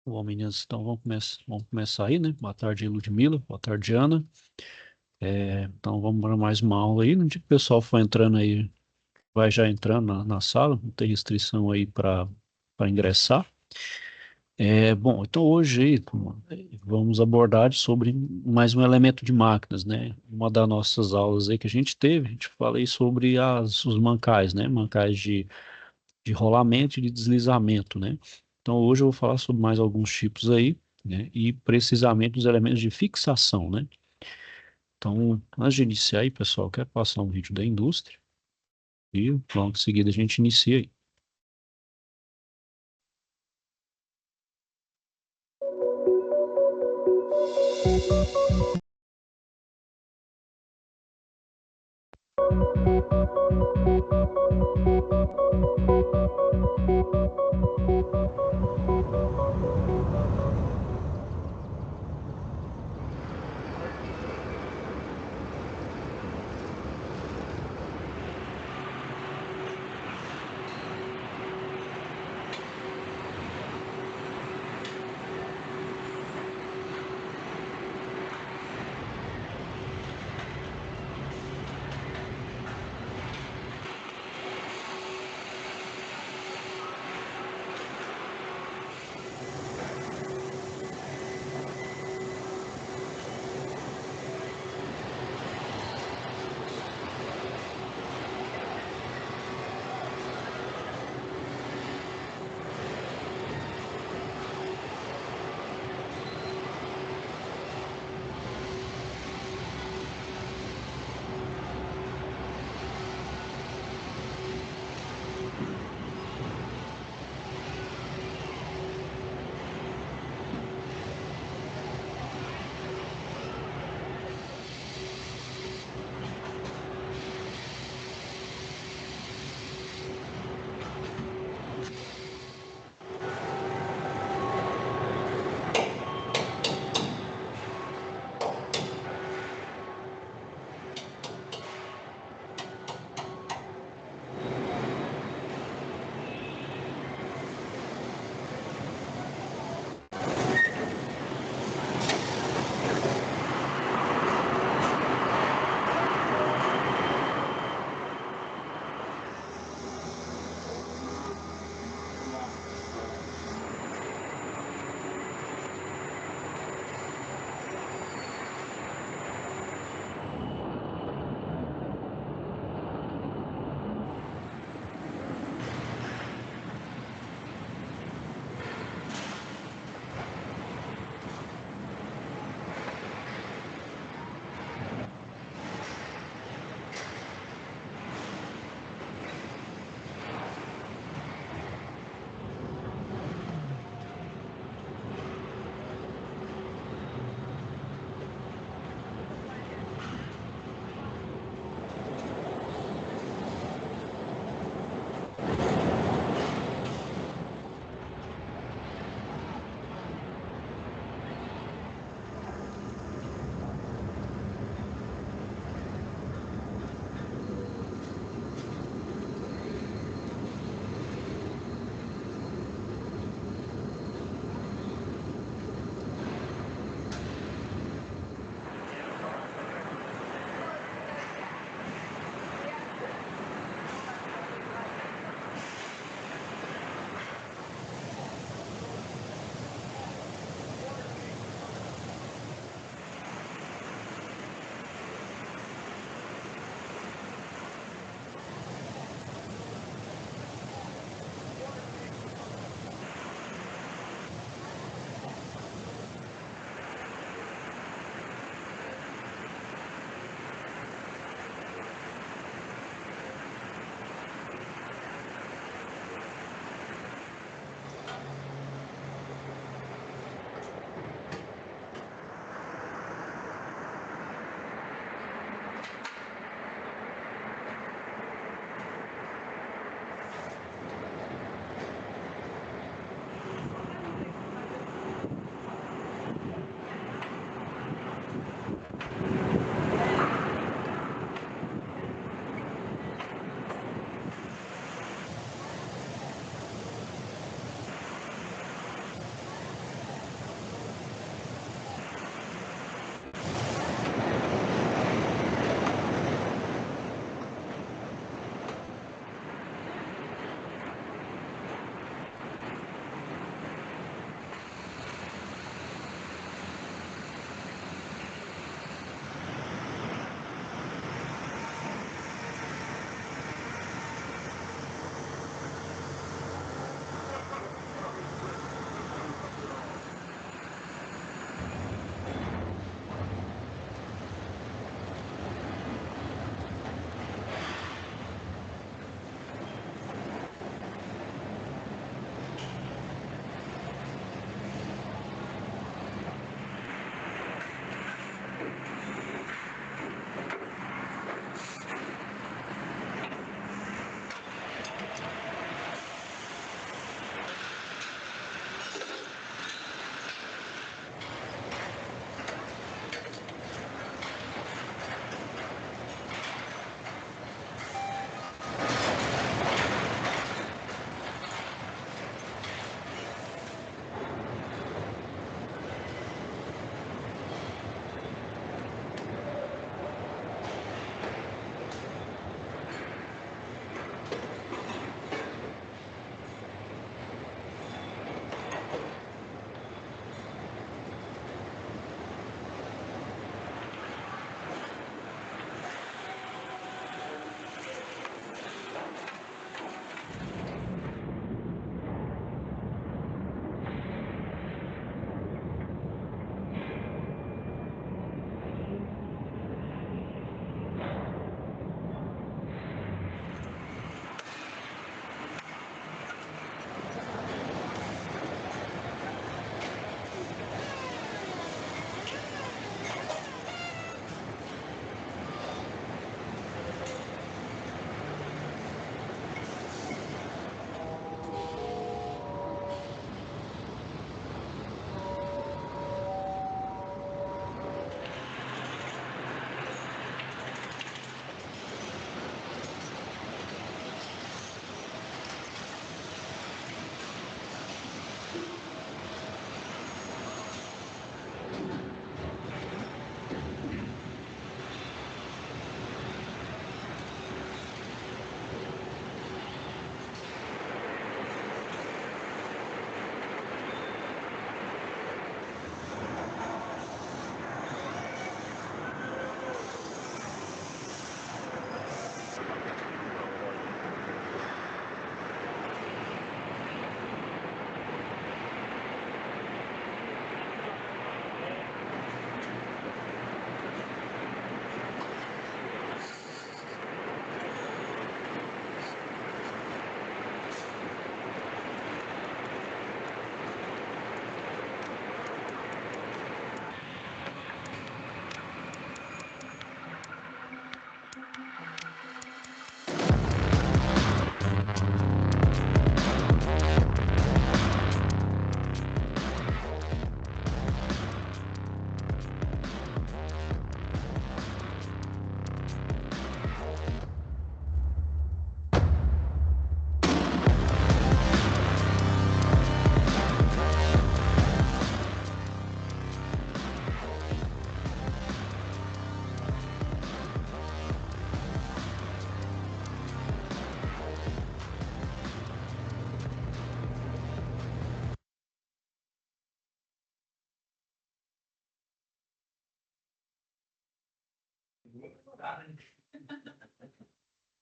Bom, meninas, então vamos começar aí, né? Boa tarde, Ludmila. Boa tarde, Ana. Então vamos para mais uma aula aí. No dia que o pessoal for entrando aí, vai já entrando na sala, não tem restrição aí para ingressar. Bom, então hoje aí, turma, vamos abordar sobre mais um elemento de máquinas, né? Uma das nossas aulas aí que a gente falei sobre os mancais, né? Mancais de rolamento e de deslizamento, né? Então hoje eu vou falar sobre mais alguns tipos aí, né? E precisamente os elementos de fixação, né? Então, antes de iniciar aí, pessoal, eu quero passar um vídeo da indústria e logo em seguida a gente inicia aí.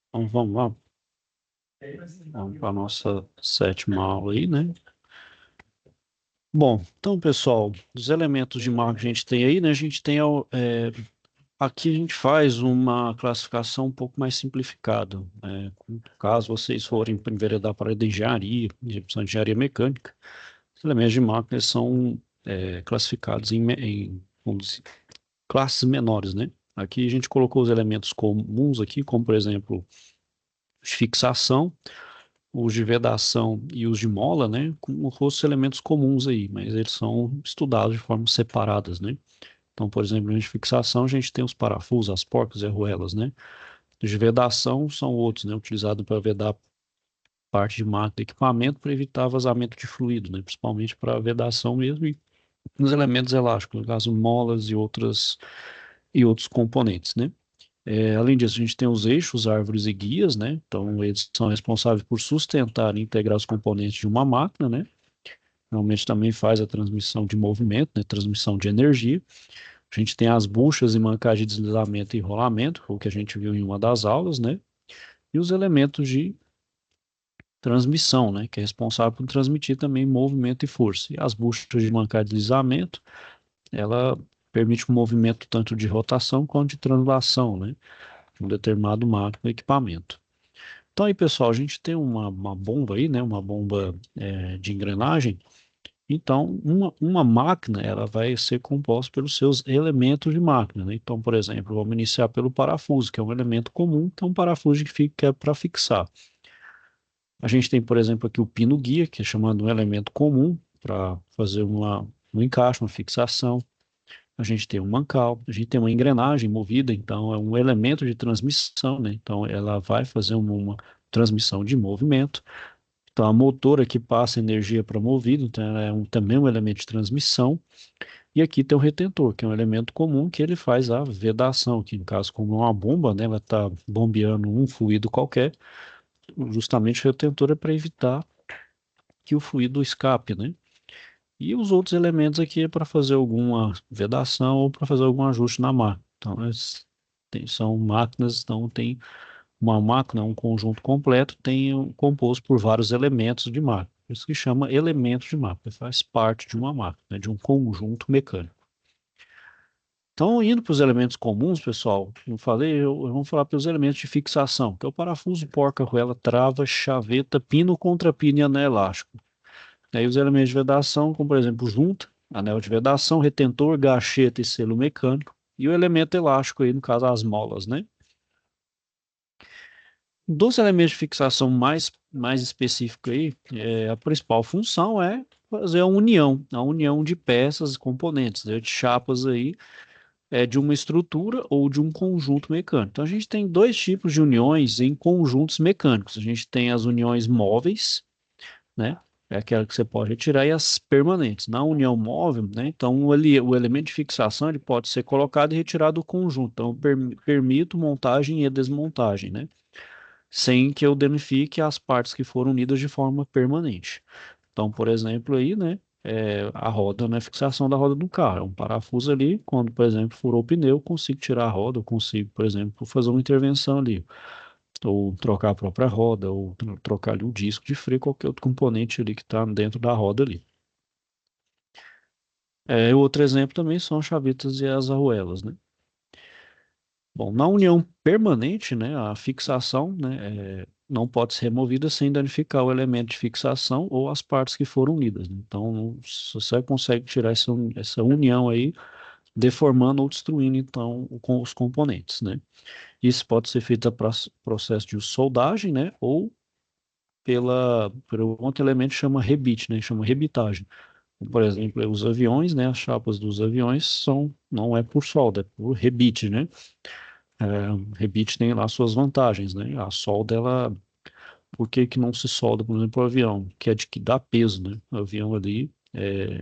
Então vamos lá, vamos para a nossa sétima aula aí, né? Bom, então pessoal, os elementos de marca que a gente tem aí, né? A gente tem aqui a gente faz uma classificação um pouco mais simplificada. Caso vocês forem enveredar para a engenharia, de engenharia mecânica, os elementos de máquina são classificados vamos dizer, classes menores, né? Aqui a gente colocou os elementos comuns aqui, como por exemplo, os de fixação, os de vedação e os de mola, né? Com os elementos comuns aí, mas eles são estudados de formas separadas, né? Então, por exemplo, de fixação a gente tem os parafusos, as porcas e arruelas, né? Os de vedação são outros, né? Utilizados para vedar parte de máquina e equipamento para evitar vazamento de fluido, né? Principalmente para vedação mesmo e nos elementos elásticos, no caso molas e outros componentes, né? Além disso, a gente tem os eixos, árvores e guias, né? Então, eles são responsáveis por sustentar e integrar os componentes de uma máquina, né? Normalmente também faz a transmissão de movimento, né? Transmissão de energia. A gente tem as buchas e mancais de deslizamento e rolamento, o que a gente viu em uma das aulas, né? E os elementos de transmissão, né? Que é responsável por transmitir também movimento e força. E as buchas de mancai de deslizamento, ela permite um movimento tanto de rotação quanto de translação, né? De um determinado máquina ou equipamento. Então aí, pessoal, a gente tem uma bomba aí, né? Uma bomba de engrenagem. Então, uma máquina, ela vai ser composta pelos seus elementos de máquina, né? Então, por exemplo, vamos iniciar pelo parafuso, que é um elemento comum, que é um parafuso que fica para fixar. A gente tem, por exemplo, aqui o pino guia, que é chamado um elemento comum para fazer um encaixe, uma fixação. A gente tem um mancal, a gente tem uma engrenagem movida, então é um elemento de transmissão, né? Então ela vai fazer uma transmissão de movimento. Então a motora que passa energia para movido, então ela é também um elemento de transmissão. E aqui tem o retentor, que é um elemento comum que ele faz a vedação, que no caso como é uma bomba, né, ela está bombeando um fluido qualquer, justamente o retentor é para evitar que o fluido escape, né? E os outros elementos aqui é para fazer alguma vedação ou para fazer algum ajuste na máquina. Então, são máquinas, então tem uma máquina, um conjunto completo, composto por vários elementos de máquina. Por isso que chama elementos de máquina, faz parte de uma máquina, né, de um conjunto mecânico. Então, indo para os elementos comuns, pessoal, como eu falei, vamos falar pelos elementos de fixação, que é o parafuso, porca, arruela, trava, chaveta, pino, contrapino e anel elástico. Aí os elementos de vedação, como por exemplo, junta, anel de vedação, retentor, gacheta e selo mecânico, e o elemento elástico aí, no caso, as molas, né? Dos elementos de fixação mais específico aí, a principal função é fazer a união de peças e componentes, né, de chapas aí, de uma estrutura ou de um conjunto mecânico. Então a gente tem dois tipos de uniões em conjuntos mecânicos. A gente tem as uniões móveis, né? É aquela que você pode retirar, e as permanentes. Na união móvel, né? Então, o elemento de fixação ele pode ser colocado e retirado do conjunto. Então, eu permito montagem e desmontagem, né? Sem que eu danifique as partes que foram unidas de forma permanente. Então, por exemplo, aí, né? A roda, né? Fixação da roda do carro. É um parafuso ali. Quando, por exemplo, furou o pneu, eu consigo tirar a roda, eu consigo, por exemplo, fazer uma intervenção ali ou trocar a própria roda, ou trocar ali o disco de freio, qualquer outro componente ali que está dentro da roda ali. Outro exemplo também são as chavetas e as arruelas, né? Bom, na união permanente, né, a fixação, né, não pode ser removida sem danificar o elemento de fixação ou as partes que foram unidas, né? Então, se você consegue tirar essa união aí, deformando ou destruindo, então, com os componentes, né? Isso pode ser feito a processo de soldagem, né, ou pelo outro elemento chama rebite, né? Chama rebitagem. Por exemplo, os aviões, né? As chapas dos aviões não é por solda, é por rebite, né? É, rebite tem lá suas vantagens, né? A solda, por que que não se solda, por exemplo, o avião? Que é de que dá peso, né? O avião ali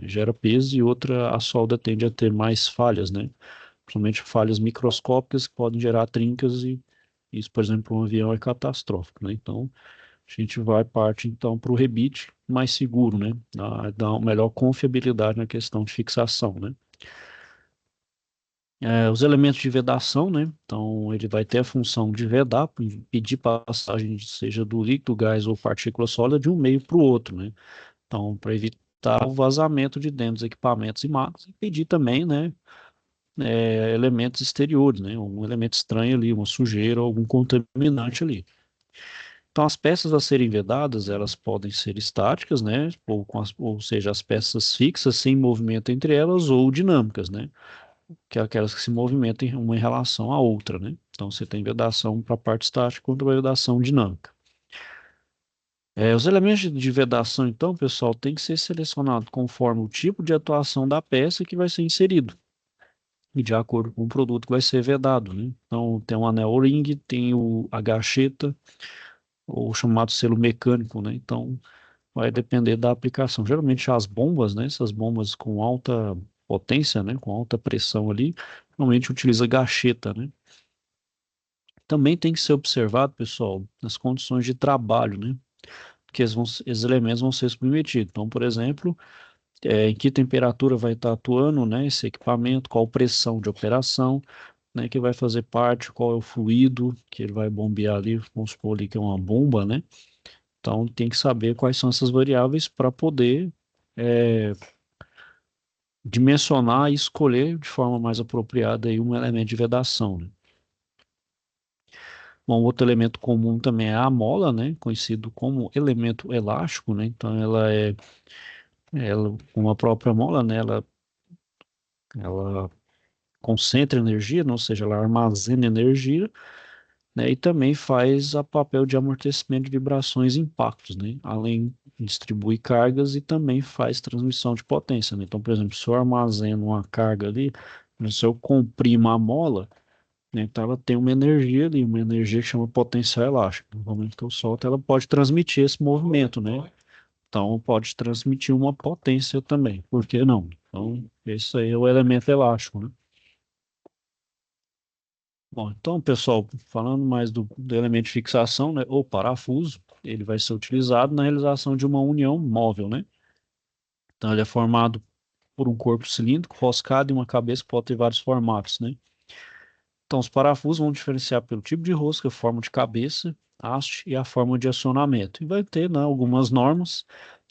gera peso e outra, a solda tende a ter mais falhas, né? Principalmente falhas microscópicas que podem gerar trincas e isso, por exemplo, para um avião é catastrófico, né? Então, a gente parte então para o rebite mais seguro, né? Dá uma melhor confiabilidade na questão de fixação, né? Os elementos de vedação, né? Então, ele vai ter a função de vedar, impedir passagem, seja do líquido, gás ou partícula sólida, de um meio para o outro, né? Então, para evitar o vazamento de dentro dos equipamentos e máquinas, impedir também, né, elementos exteriores, né? Um elemento estranho ali, uma sujeira, algum contaminante ali. Então, as peças a serem vedadas, elas podem ser estáticas, né? Ou seja, as peças fixas, sem movimento entre elas, ou dinâmicas, né? Que é aquelas que se movimentam uma em relação à outra, né? Então você tem vedação para a parte estática contra a vedação dinâmica. Os elementos de vedação, então, pessoal, tem que ser selecionado conforme o tipo de atuação da peça que vai ser inserido e de acordo com o produto que vai ser vedado, né? Então tem o anel O-ring, tem a gacheta, ou chamado selo mecânico, né? Então vai depender da aplicação. Geralmente as bombas, né? Essas bombas com alta potência, né? Com alta pressão ali, normalmente utiliza gacheta, né? Também tem que ser observado, pessoal, nas condições de trabalho, né? Que esses elementos vão ser submetidos. Então, por exemplo, em que temperatura vai estar atuando, né, esse equipamento, qual pressão de operação, né, que vai fazer parte, qual é o fluido que ele vai bombear ali, vamos supor ali que é uma bomba, né? Então, tem que saber quais são essas variáveis para poder é, dimensionar e escolher de forma mais apropriada aí um elemento de vedação, né? Bom, outro elemento comum também é a mola, né? Conhecido como elemento elástico, né? Então ela, como a própria mola, né? Ela concentra energia, né? Ou seja, ela armazena energia, né? E também faz a papel de amortecimento de vibrações e impactos, né? Além de distribuir cargas e também faz transmissão de potência, né? Então, por exemplo, se eu armazeno uma carga ali, né, se eu comprimo a mola, né? Então ela tem uma energia ali, uma energia que chama potencial elástico. No momento que eu solto, ela pode transmitir esse movimento, né? Então pode transmitir uma potência também. Por que não? Então, esse aí é o elemento elástico, né? Bom, então, pessoal, falando mais do elemento de fixação, né, ou parafuso, ele vai ser utilizado na realização de uma união móvel, né? Então, ele é formado por um corpo cilíndrico, roscado e uma cabeça que pode ter vários formatos, né? Então, os parafusos vão diferenciar pelo tipo de rosca, forma de cabeça, haste e a forma de acionamento. E vai ter, né, algumas normas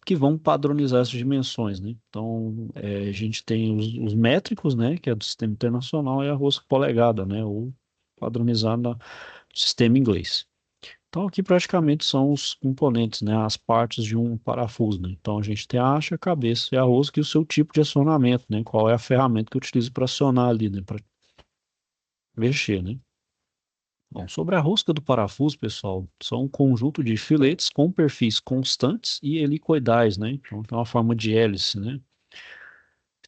que vão padronizar essas dimensões, né? Então, a gente tem os métricos, né, que é do sistema internacional, e a rosca polegada, né, ou padronizada no sistema inglês. Então, aqui praticamente são os componentes, né, as partes de um parafuso, né? Então, a gente tem a haste, a cabeça e a rosca e o seu tipo de acionamento, né? Qual é a ferramenta que eu utilizo para acionar ali, né, para mexer, né? Bom, sobre a rosca do parafuso, pessoal, são um conjunto de filetes com perfis constantes e helicoidais, né? Então, tem uma forma de hélice, né?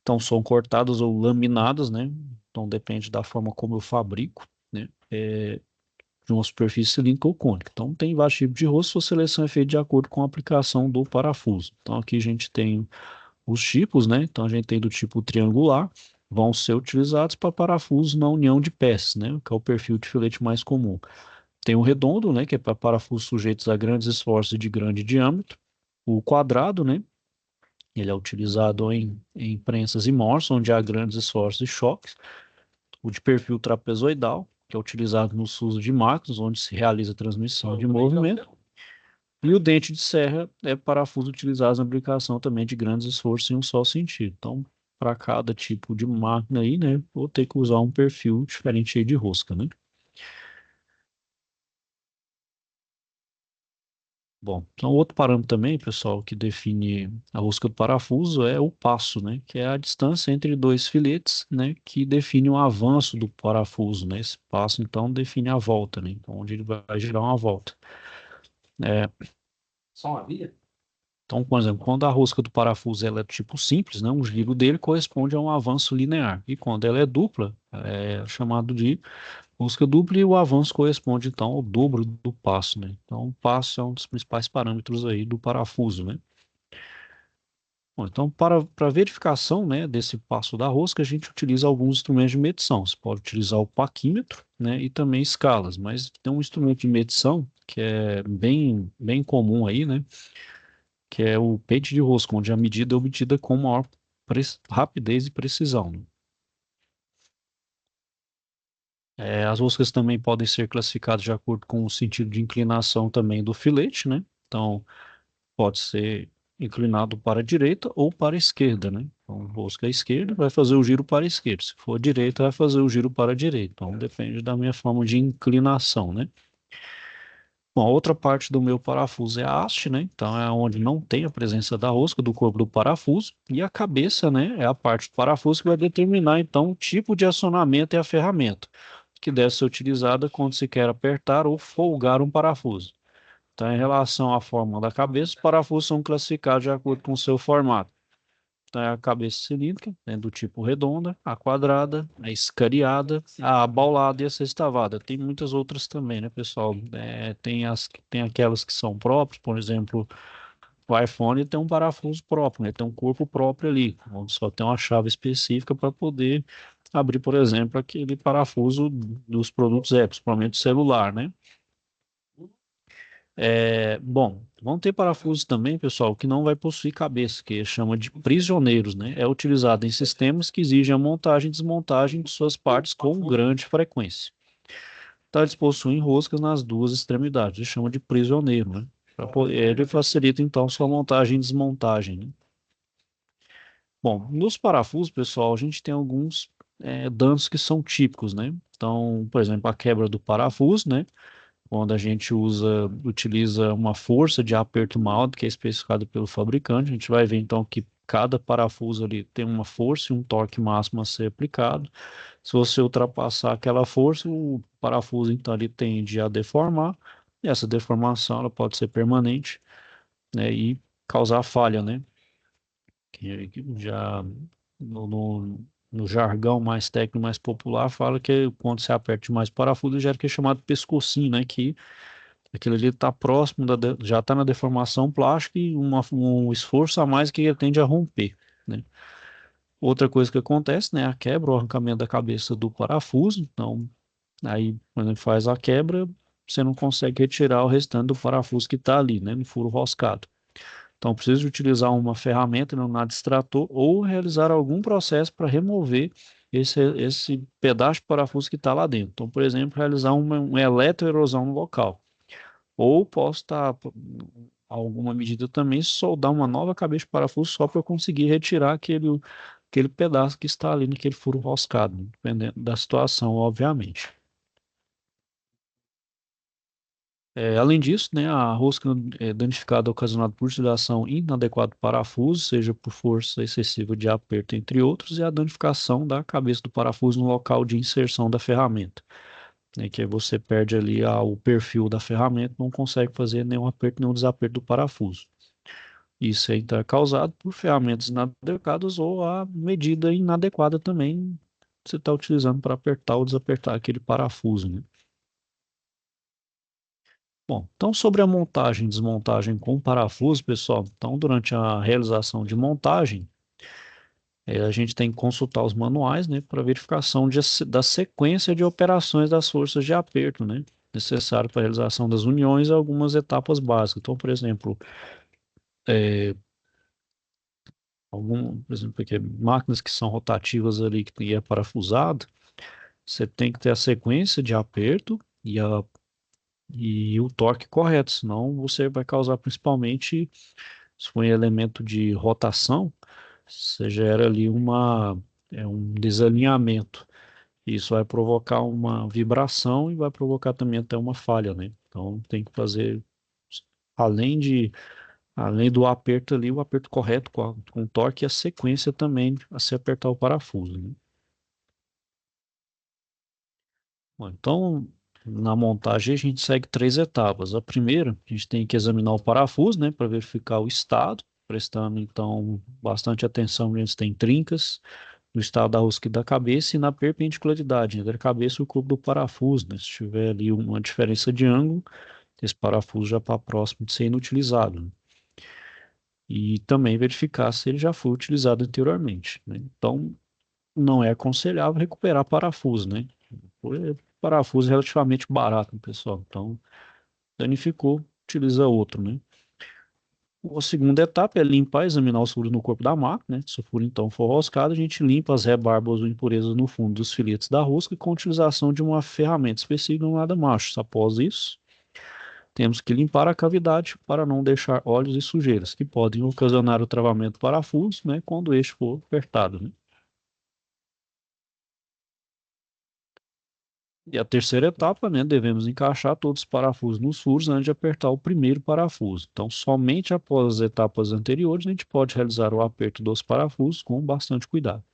Então, são cortadas ou laminadas, né? Então, depende da forma como eu fabrico, né? De uma superfície cilíndrica ou cônica. Então, tem vários tipos de rosca, sua seleção é feita de acordo com a aplicação do parafuso. Então, aqui a gente tem os tipos, né? Então, a gente tem do tipo triangular, vão ser utilizados para parafusos na união de peças, né? Que é o perfil de filete mais comum. Tem o redondo, né, que é para parafusos sujeitos a grandes esforços e de grande diâmetro. O quadrado, né, ele é utilizado em prensas e morsos, onde há grandes esforços e choques. O de perfil trapezoidal, que é utilizado no uso de máquinas, onde se realiza a transmissão de movimento. E o dente de serra é parafuso utilizado na aplicação também de grandes esforços em um só sentido. Então, para cada tipo de máquina aí, né, vou ter que usar um perfil diferente aí de rosca, né? Bom, então outro parâmetro também, pessoal, que define a rosca do parafuso é o passo, né? Que é a distância entre dois filetes, né? Que define o avanço do parafuso, né? Esse passo, então, define a volta, né? Então, onde ele vai girar uma volta. É, então, por exemplo, quando a rosca do parafuso ela é tipo simples, né? Um giro dele corresponde a um avanço linear. E quando ela é dupla, é chamado de rosca dupla e o avanço corresponde, então, ao dobro do passo, né? Então, o passo é um dos principais parâmetros aí do parafuso, né? Bom, então, para verificação, né, desse passo da rosca, a gente utiliza alguns instrumentos de medição. Você pode utilizar o paquímetro, né, e também escalas, mas tem um instrumento de medição que é bem comum aí, né, que é o pente de rosca, onde a medida é obtida com maior rapidez e precisão, né? As roscas também podem ser classificadas de acordo com o sentido de inclinação também do filete, né? Então, pode ser inclinado para a direita ou para a esquerda, né? Então, rosca à esquerda vai fazer o giro para a esquerda. Se for à direita, vai fazer o giro para a direita. Então, depende da minha forma de inclinação, né? Bom, a outra parte do meu parafuso é a haste, né? Então, é onde não tem a presença da rosca, do corpo do parafuso. E a cabeça, né? É a parte do parafuso que vai determinar, então, o tipo de acionamento e a ferramenta que deve ser utilizada quando se quer apertar ou folgar um parafuso. Então, em relação à forma da cabeça, os parafusos são classificados de acordo com o seu formato. Então, é a cabeça cilíndrica, né, do tipo redonda, a quadrada, a escariada, a abaulada e a sextavada. Tem muitas outras também, né, pessoal? Tem aquelas que são próprias, por exemplo, o iPhone tem um parafuso próprio, né? Tem um corpo próprio ali, onde só tem uma chave específica para poder abrir, por exemplo, aquele parafuso dos produtos Apple, principalmente celular, né? Bom, vão ter parafusos também, pessoal, que não vai possuir cabeça, que chama de prisioneiros, né? É utilizado em sistemas que exigem a montagem e desmontagem de suas partes com grande frequência. Então, eles possuem roscas nas duas extremidades, eles chamam de prisioneiro, né? Ele facilita, então, sua montagem e desmontagem, né? Bom, nos parafusos, pessoal, a gente tem alguns danos que são típicos, né? Então, por exemplo, a quebra do parafuso, né? Quando a gente utiliza uma força de aperto maior do que é especificada pelo fabricante, a gente vai ver então que cada parafuso ali tem uma força e um torque máximo a ser aplicado. Se você ultrapassar aquela força, o parafuso então ele tende a deformar, e essa deformação ela pode ser permanente, né, e causar falha, né? Que já no jargão mais técnico, mais popular, fala que quando você aperta demais o parafuso, gera o que é chamado pescocinho, né? Que aquilo ali está próximo, já está na deformação plástica e um esforço a mais que ele tende a romper, né? Outra coisa que acontece, né, a quebra, o arrancamento da cabeça do parafuso. Então, aí, quando ele faz a quebra, você não consegue retirar o restante do parafuso que está ali, né, no furo roscado. Então, precisa utilizar uma ferramenta, né, um nada extrator, ou realizar algum processo para remover esse pedaço de parafuso que está lá dentro. Então, por exemplo, realizar uma eletroerosão no local. Ou posso estar, alguma medida também, soldar uma nova cabeça de parafuso só para eu conseguir retirar aquele pedaço que está ali naquele furo roscado, dependendo da situação, obviamente. Além disso, né, a rosca danificada ocasionada por utilização inadequada do parafuso, seja por força excessiva de aperto, entre outros, e a danificação da cabeça do parafuso no local de inserção da ferramenta, né, que aí você perde ali o perfil da ferramenta, não consegue fazer nenhum aperto, nenhum desaperto do parafuso. Isso é então é causado por ferramentas inadequadas ou a medida inadequada também que você está utilizando para apertar ou desapertar aquele parafuso, né? Bom, então sobre a montagem e desmontagem com parafuso, pessoal, então durante a realização de montagem, a gente tem que consultar os manuais, né, para verificação da sequência de operações das forças de aperto, né, necessário para a realização das uniões e algumas etapas básicas. Então, por exemplo, é, por exemplo, aqui, máquinas que são rotativas ali, que é parafusado, você tem que ter a sequência de aperto e o torque correto, senão você vai causar principalmente, se for um elemento de rotação, você gera ali um desalinhamento. Isso vai provocar uma vibração e vai provocar também até uma falha, né? Então tem que fazer, além de, além do aperto ali, o aperto correto com o torque e a sequência também a se apertar o parafuso, né? Bom, então, na montagem a gente segue três etapas. A primeira, a gente tem que examinar o parafuso, né, para verificar o estado, prestando então bastante atenção onde tem trincas, no estado da rosca e da cabeça e na perpendicularidade entre a cabeça e o cubo do parafuso, né? Se tiver ali uma diferença de ângulo, esse parafuso já está próximo de ser inutilizado, né? E também verificar se ele já foi utilizado anteriormente, né? Então, não é aconselhável recuperar parafuso, né? Parafuso é relativamente barato, pessoal. Então, danificou, utiliza outro, né? A segunda etapa é limpar e examinar os furos no corpo da máquina, né? Se o furo então for roscado, a gente limpa as rebarbas ou impurezas no fundo dos filetes da rosca com a utilização de uma ferramenta específica chamada macho. Após isso, temos que limpar a cavidade para não deixar óleos e sujeiras, que podem ocasionar o travamento do parafuso, né, quando este for apertado, né? E a terceira etapa, né, devemos encaixar todos os parafusos nos furos antes de apertar o primeiro parafuso. Então, somente após as etapas anteriores, a gente pode realizar o aperto dos parafusos com bastante cuidado.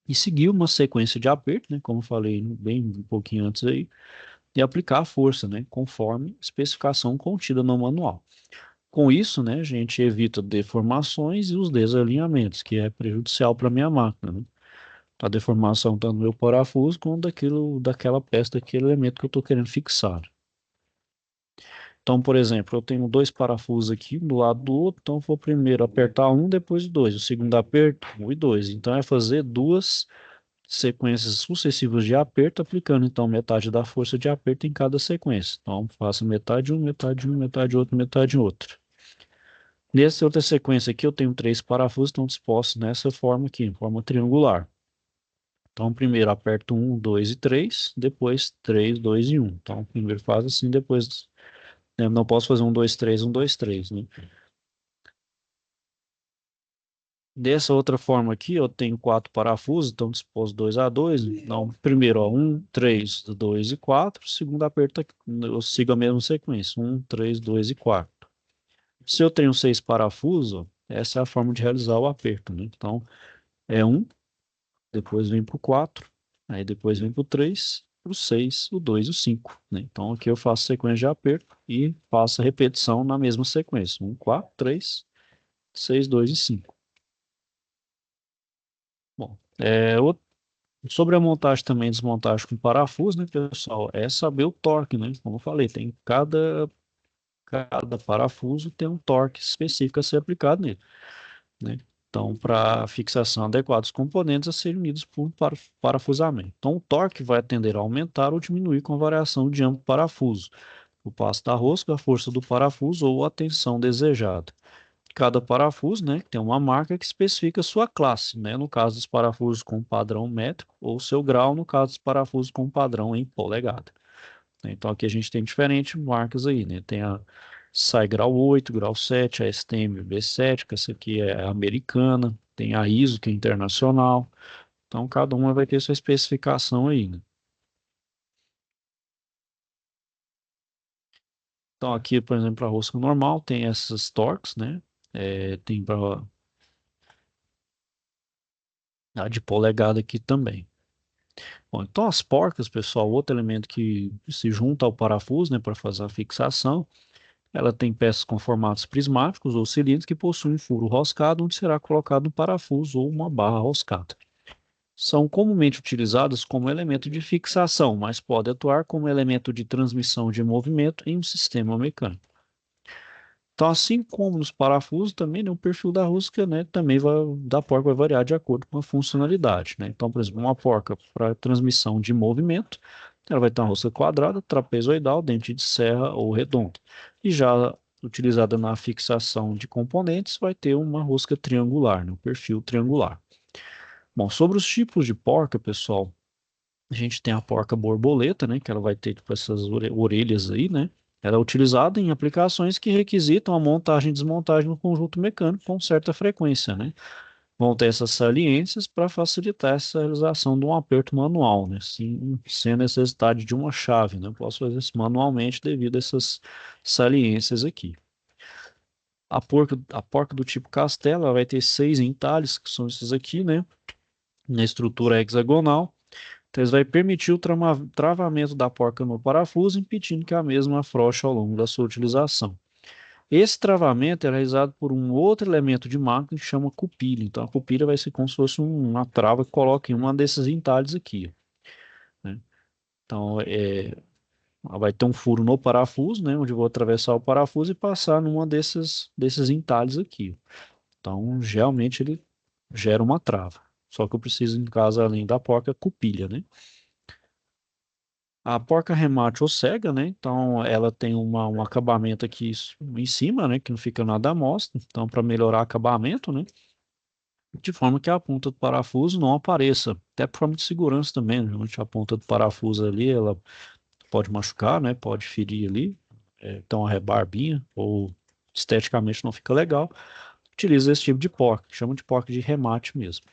E seguir uma sequência de aperto, né, como eu falei bem um pouquinho antes aí, e aplicar a força, né, conforme especificação contida no manual. Com isso, né, a gente evita deformações e os desalinhamentos, que é prejudicial para a minha máquina, né? A deformação tanto do meu parafuso quanto daquela peça, daquele elemento que eu estou querendo fixar. Então, por exemplo, eu tenho dois parafusos aqui um do lado do outro, então eu vou primeiro apertar um, depois dois. O segundo aperto, um e dois. Então é fazer duas sequências sucessivas de aperto, aplicando então metade da força de aperto em cada sequência. Então, faço metade um, metade um, metade outro, metade outro. Nessa outra sequência aqui, eu tenho três parafusos, estão dispostos nessa forma aqui, em forma triangular. Então, primeiro aperto um, 2 e 3, depois 3, 2 e um. Então, primeiro faz assim, depois, né, não posso fazer um, 2, 3, um, 2, 3, né? Dessa outra forma aqui, eu tenho quatro parafusos, então disposto 2 a 2. Então, primeiro, ó, 1, 3, 2 e 4. Segundo aperto, eu sigo a mesma sequência, 1, 3, 2 e 4. Se eu tenho seis parafusos, ó, essa é a forma de realizar o aperto, né? Então, é um, depois vem para o 4, aí depois vem para o 3, para o 6, o 2 e o 5, né? Então aqui eu faço sequência de aperto e faço a repetição na mesma sequência. 1, 4, 3, 6, 2 e 5. Bom, sobre a montagem também, desmontagem com parafuso, né, pessoal? É saber o torque, né? Como eu falei, tem cada parafuso tem um torque específico a ser aplicado nele, né? Então, para fixação adequada dos componentes a serem unidos por parafusamento. Então, o torque vai tender a aumentar ou diminuir com a variação de âmbito do parafuso, o passo da rosca, a força do parafuso ou a tensão desejada. Cada parafuso, né, tem uma marca que especifica sua classe, né, no caso dos parafusos com padrão métrico, ou seu grau, no caso dos parafusos com padrão em polegada. Então aqui a gente tem diferentes marcas aí, né? Tem a SAI grau 8, grau 7, a STM B7, que essa aqui é americana, tem a ISO, que é internacional. Então cada uma vai ter sua especificação aí, né? Então aqui, por exemplo, a rosca normal tem essas torques, né? Tem para a de polegada aqui também. Bom, então as porcas, pessoal, outro elemento que se junta ao parafuso, né, para fazer a fixação. Ela tem peças com formatos prismáticos ou cilíndricos que possuem furo roscado, onde será colocado um parafuso ou uma barra roscada. São comumente utilizadas como elemento de fixação, mas pode atuar como elemento de transmissão de movimento em um sistema mecânico. Então, assim como nos parafusos, também né, o perfil da rosca, né, também da porca vai variar de acordo com a funcionalidade, né? Então, por exemplo, uma porca para transmissão de movimento, ela vai ter uma rosca quadrada, trapezoidal, dente de serra ou redonda. E já utilizada na fixação de componentes, vai ter uma rosca triangular, né, um perfil triangular. Bom, sobre os tipos de porca, pessoal, a gente tem a porca borboleta, né, que ela vai ter tipo, essas orelhas aí, né? Ela é utilizada em aplicações que requisitam a montagem e desmontagem no conjunto mecânico com certa frequência, né? Vão ter essas saliências para facilitar essa realização de um aperto manual, né? Sem a necessidade de uma chave, né? Eu posso fazer isso manualmente devido a essas saliências aqui. A porca do tipo castela vai ter seis entalhes, que são esses aqui, né? Na estrutura hexagonal. Então, isso vai permitir o travamento da porca no parafuso, impedindo que a mesma afrouxe ao longo da sua utilização. Esse travamento é realizado por um outro elemento de máquina que chama cupilha. Então, a cupilha vai ser como se fosse uma trava que coloca em uma desses entalhes aqui, né? Então, vai ter um furo no parafuso, né, onde eu vou atravessar o parafuso e passar numa desses entalhes aqui. Então, geralmente ele gera uma trava. Só que eu preciso, em casa, além da porca, cupilha, né? A porca remate ou cega, né? Então ela tem um acabamento aqui em cima, né? Que não fica nada à mostra. Então, para melhorar o acabamento, né? De forma que a ponta do parafuso não apareça. Até por forma de segurança também, né? Onde a ponta do parafuso ali, ela pode machucar, né? Pode ferir ali. Então a rebarbinha, ou esteticamente não fica legal. Utiliza esse tipo de porca, que chama de porca de remate mesmo.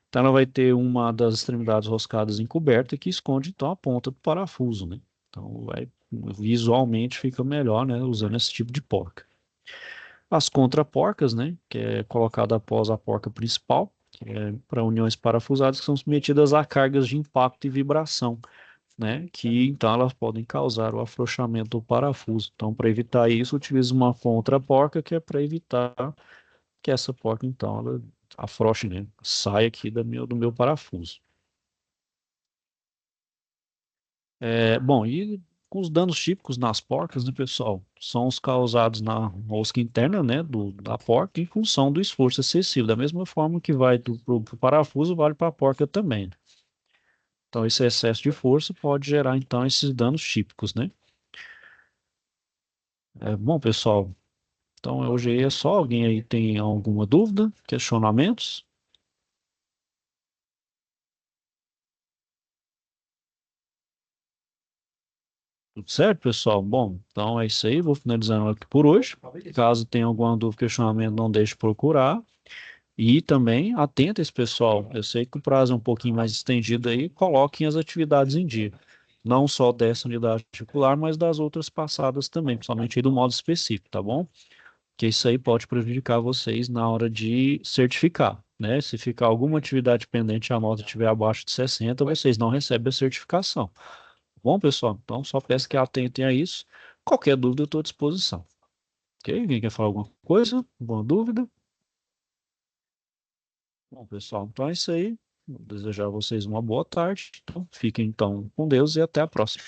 Então ela vai ter uma das extremidades roscadas encoberta que esconde então a ponta do parafuso, né? Então visualmente fica melhor, né, usando esse tipo de porca. As contraporcas, né, que é colocada após a porca principal, que é para uniões parafusadas que são submetidas a cargas de impacto e vibração, né, que então elas podem causar o afrouxamento do parafuso. Então, para evitar isso, utiliza uma contraporca que é para evitar que essa porca então ela afrouxe, né, saia aqui do meu parafuso. Bom, e com os danos típicos nas porcas, né, pessoal, são os causados na rosca interna, né, da porca em função do esforço excessivo. Da mesma forma que vai pro parafuso, vale para a porca também. Então, esse excesso de força pode gerar, então, esses danos típicos, né? Bom, pessoal, então hoje aí é só. Alguém aí tem alguma dúvida, questionamentos? Tudo certo, pessoal? Bom, então é isso aí. Vou finalizando aqui por hoje. Caso tenha alguma dúvida, questionamento, não deixe de procurar. E também atenta esse pessoal. Eu sei que o prazo é um pouquinho mais estendido aí. Coloquem as atividades em dia. Não só dessa unidade particular, mas das outras passadas também, principalmente aí do modo específico, tá bom? Que isso aí pode prejudicar vocês na hora de certificar, né? Se ficar alguma atividade pendente e a nota estiver abaixo de 60, vocês não recebem a certificação. Tá bom, pessoal? Então, só peço que atentem a isso. Qualquer dúvida, eu estou à disposição. Ok? Alguém quer falar alguma coisa? Alguma dúvida? Bom, pessoal, então é isso aí. Vou desejar a vocês uma boa tarde. Então, fiquem então com Deus e até a próxima.